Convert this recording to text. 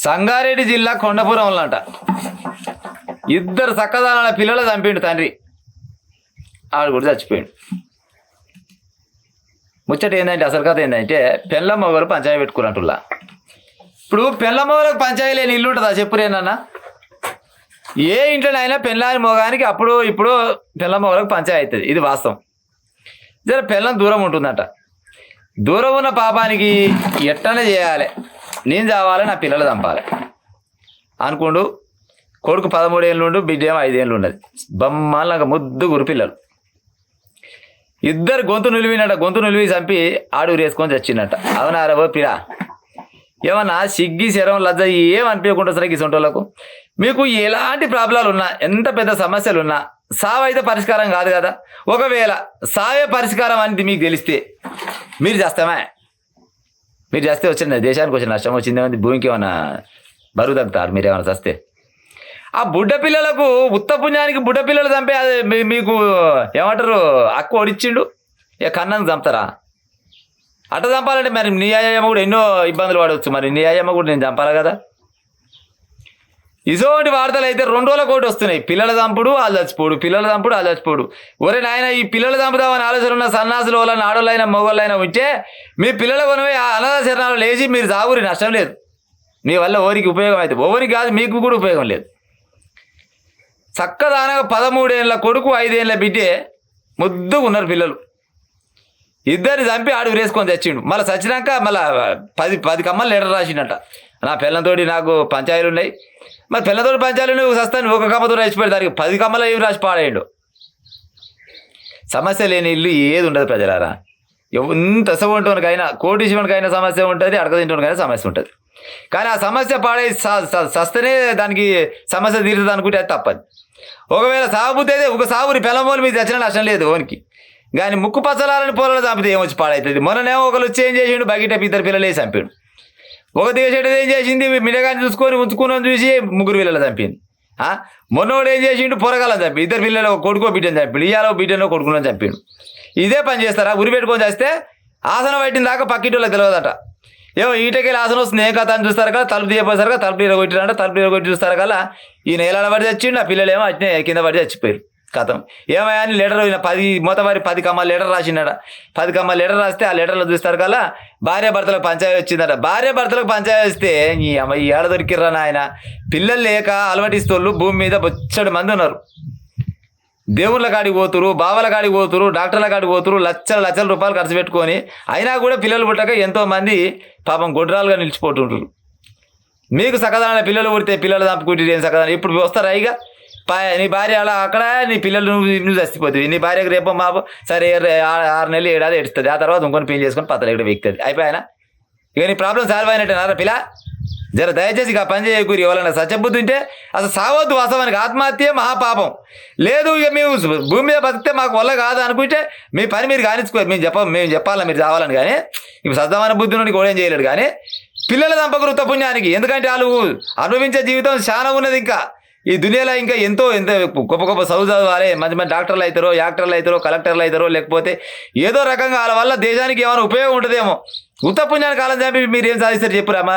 సంగారెడ్డి జిల్లా కొండపురంలో అంట ఇద్దరు చక్కదానాల పిల్లలు చంపిండు తండ్రి. ఆడు కూడా చచ్చిపోయాడు. ముచ్చట ఏంటంటే అసలు కథ ఏంటంటే పెళ్ళ మొగలు పంచాయతీ పెట్టుకున్నట్టులా. ఇప్పుడు పెళ్ళ మొగలకు పంచాయతీ లేని ఇల్లు ఉంటుందా చెప్పురేనన్నా? ఏ ఇంట్లోనైనా పెళ్ళాని మొగానికి అప్పుడు ఇప్పుడు పెళ్ళ మొగలకు పంచాయతీ అవుతుంది. ఇది వాస్తవం. జర పెళ్ళం దూరం ఉంటుందట. దూరం ఉన్న పాపానికి ఎట్టనే చేయాలి, నేను చావాలి, నా పిల్లలు చంపాలి అనుకోండు. కొడుకు 13 ఏళ్ళు ఉండు, బిడ్డ ఏమో 5 ఏళ్ళు ఉన్నది. బొమ్మలాగా ముద్దుగురు పిల్లలు. ఇద్దరు గొంతు నిలివినట. గొంతు నిలివి చంపి ఆడుగురు వేసుకొని చచ్చిందట. అవునారవో పిరా, ఏమన్నా సిగ్గి శరం లజ్జ ఏమనిపించకుండా సరే ఈ సొంటోళ్ళకు. మీకు ఎలాంటి ప్రాబ్లాలు ఉన్నా, ఎంత పెద్ద సమస్యలు ఉన్నా సావు అయితే పరిష్కారం కాదు కదా. ఒకవేళ సావే పరిష్కారం అనేది మీకు తెలిస్తే మీరు చేస్తామా? మీరు చేస్తే వచ్చింది దేశానికి వచ్చిన నష్టం వచ్చింది, భూమికి ఏమన్నా బరువు తగ్గుతారు మీరు ఏమైనా చేస్తే. ఆ బుడ్డ పిల్లలకు ఉత్త పుణ్యానికి బుడ్డ పిల్లలు చంపే మీకు ఏమంటారు అక్క ఒడిచ్చిండు, ఇక కన్నాను చంపుతారా? అట్ట చంపాలంటే మరి నీ అయ్యమ్మ కూడా ఎన్నో ఇబ్బందులు పడవచ్చు. మరి నీ అయ్యమ్మ కూడా నేను చంపాలి కదా. ఇటువంటి వార్తలు అయితే 2 రోజుల కోటి వస్తున్నాయి. పిల్లల చంపుడు వాళ్ళు చచ్చిపోడు, పిల్లల చంపుడు వాళ్ళు చచ్చిపోడు. ఒరే నాయన, ఈ పిల్లలు చంపుదామని ఆలోచన ఉన్న సన్నాసులు వాళ్ళని ఆడోళ్ళైనా మొగోళ్ళైనా ఉంటే మీ పిల్లల కొనవే ఆ అనాథ శరణాలు లేచి మీరు సాగురి, నష్టం లేదు. మీ వల్ల ఓరికి ఉపయోగం అవుతుంది, ఓరికి కాదు మీకు కూడా ఉపయోగం లేదు. చక్కదానగా 13 ఏళ్ళ కొడుకు 5 ఏళ్ళ బిడ్డే ముద్దుగా ఉన్నారు పిల్లలు. ఇద్దరిని చంపి ఆడు వేసుకొని తెచ్చిండు. మళ్ళీ చచ్చినాక మళ్ళీ 10 కమ్మలు లెటర్ రాసిండట. నా పిల్లలతో నాకు పంచాయతీలు ఉన్నాయి, మరి పిల్లలతో పంచాయతీలు వస్తాను ఒక కమ్మతో రాసి పెడతారు. 10 కమ్మలు ఏమి రాసి పాడేయండు. సమస్య లేని ఇల్లు ఏది ఉండదు ప్రజలారా. ఎంత అసవంటోనికైనా కోటీశ్వరునికైనా సమస్య ఉంటుంది, అడగదింటోనికైనా సమస్య ఉంటుంది. కానీ ఆ సమస్య పాడే సస్తేనే దానికి సమస్య తీరుతుంది అనుకుంటే అది తప్పదు. ఒకవేళ సాగుబుద్ధి అయితే ఒక సాగుని పిల్లమోలు మీద తెచ్చిన నష్టం లేదు ఓనికి. కానీ ముక్కు పచ్చలాలని పొలాలు చంపితే ఏమొచ్చి పాడవుతుంది. మొన్ననేమో ఒకరు వచ్చి ఏం చేసిండు, బగిట 2 పిల్లలు వేసి చంపాడు. ఒక దేశం ఏం చేసింది, మిడగాని చూసుకొని ఉంచుకుని చూసి 3 పిల్లలు చంపింది. మొన్నోడు ఏం చేసిండు, పొరగాలని చంపి 2 పిల్లలు కొడుకో బిడ్డను చంపాడు. ఇవాళ బిడ్డను కొడుకుని చంపాడు. ఇదే పని చేస్తారా? ఉరి పెట్టుకొని చేస్తే ఆసనం పట్టిన దాకా పక్కింటోళ్ళకి తెలియదట. ఏమో ఈటకెళ్ళి ఆసనం వస్తుంది, ఏ కథ అని చూస్తారు కదా, తలుపు తీయపోసారు కదా, తలుపు కొట్టిరంట, తలుపు కొట్టి చూస్తారు కదా, ఈ నేల పడి చచ్చిండు, ఆ పిల్లలు ఏమో అట్నే కింద పడి చచ్చిపోయారు. కథం ఏమయ్యా అని లెటర్ 10 కమ్మలు లెటర్ రాసిండట. 10 కమ్మలు లెటర్ రాస్తే ఆ లెటర్లో చూస్తారు కదా, భార్య భర్తలకు పంచాయతీ వచ్చిందట. భార్య భర్తలకు పంచాయతీ వస్తే ఈ అమ్మాయి ఏడ దొరికిర్రా నాయన. పిల్లలు లేక అలవాటిస్తోళ్ళు భూమి మీద బొచ్చడి మంది ఉన్నారు. దేవుళ్ళ కాడికి పోతురు, బావల కాడికి పోతురు, డాక్టర్ల కాడికి పోతురు, లక్షల రూపాయలు ఖర్చు పెట్టుకొని అయినా కూడా పిల్లలు పుట్టక ఎంతోమంది పాపం గొడ్రాలుగా నిలిచిపోతుంటారు. మీకు సకదాన పిల్లలు పుడితే పిల్లలు చంపుకుంటే ఏం సకదాన ఇప్పుడు వస్తారా? ఇక నీ భార్య అలా అక్కడ, నీ పిల్లలు నువ్వు చచ్చిపోతుంది. నీ భార్యకు రేపో మాపో సరే 6 నెలలు 7 ఏళ్ళు ఎడుస్తుంది. ఆ తర్వాత ఇంకొని పెళ్లి చేసుకొని పత్తలు ఎక్కడ వెక్కుతుంది. అయిపోయానా? ఇక నీ ప్రాబ్లం సాల్వ్ అయినట్టేనారా పిల్ల? జర దయచేసి ఇక పని చేయకూరి. ఎవరైనా సత్యబుద్ధి ఉంటే అసలు సావద్దు. వాస్తవానికి ఆత్మహత్య మహాపాపం. లేదు ఇక మేము భూమి మీద బతికితే మాకు వల్ల కాదు అనుకుంటే మీ పని మీరు కానిచ్చుకోరు. మేము చెప్పాలా మీరు చావాలని. కానీ ఇప్పుడు సద్దమైన బుద్ధి నుండి కూడా ఏం చేయలేడు. కానీ పిల్లల దంపకృత పుణ్యానికి, ఎందుకంటే వాళ్ళు అనుభవించే జీవితం చాలా ఉన్నది. ఇంకా ఈ దునియాలో ఇంకా ఎంత గొప్ప చదువుకోవాలి. మంచి డాక్టర్లు అవుతారో, యాక్టర్లు అవుతారో, కలెక్టర్లు అవుతారో, లేకపోతే ఏదో రకంగా వాళ్ళ వల్ల దేశానికి ఏమైనా ఉపయోగం ఉంటుందేమో. ఉత్త పుణ్యానికి కాలం చంపి మీరు ఏం సాధిస్తారు చెప్పురామా?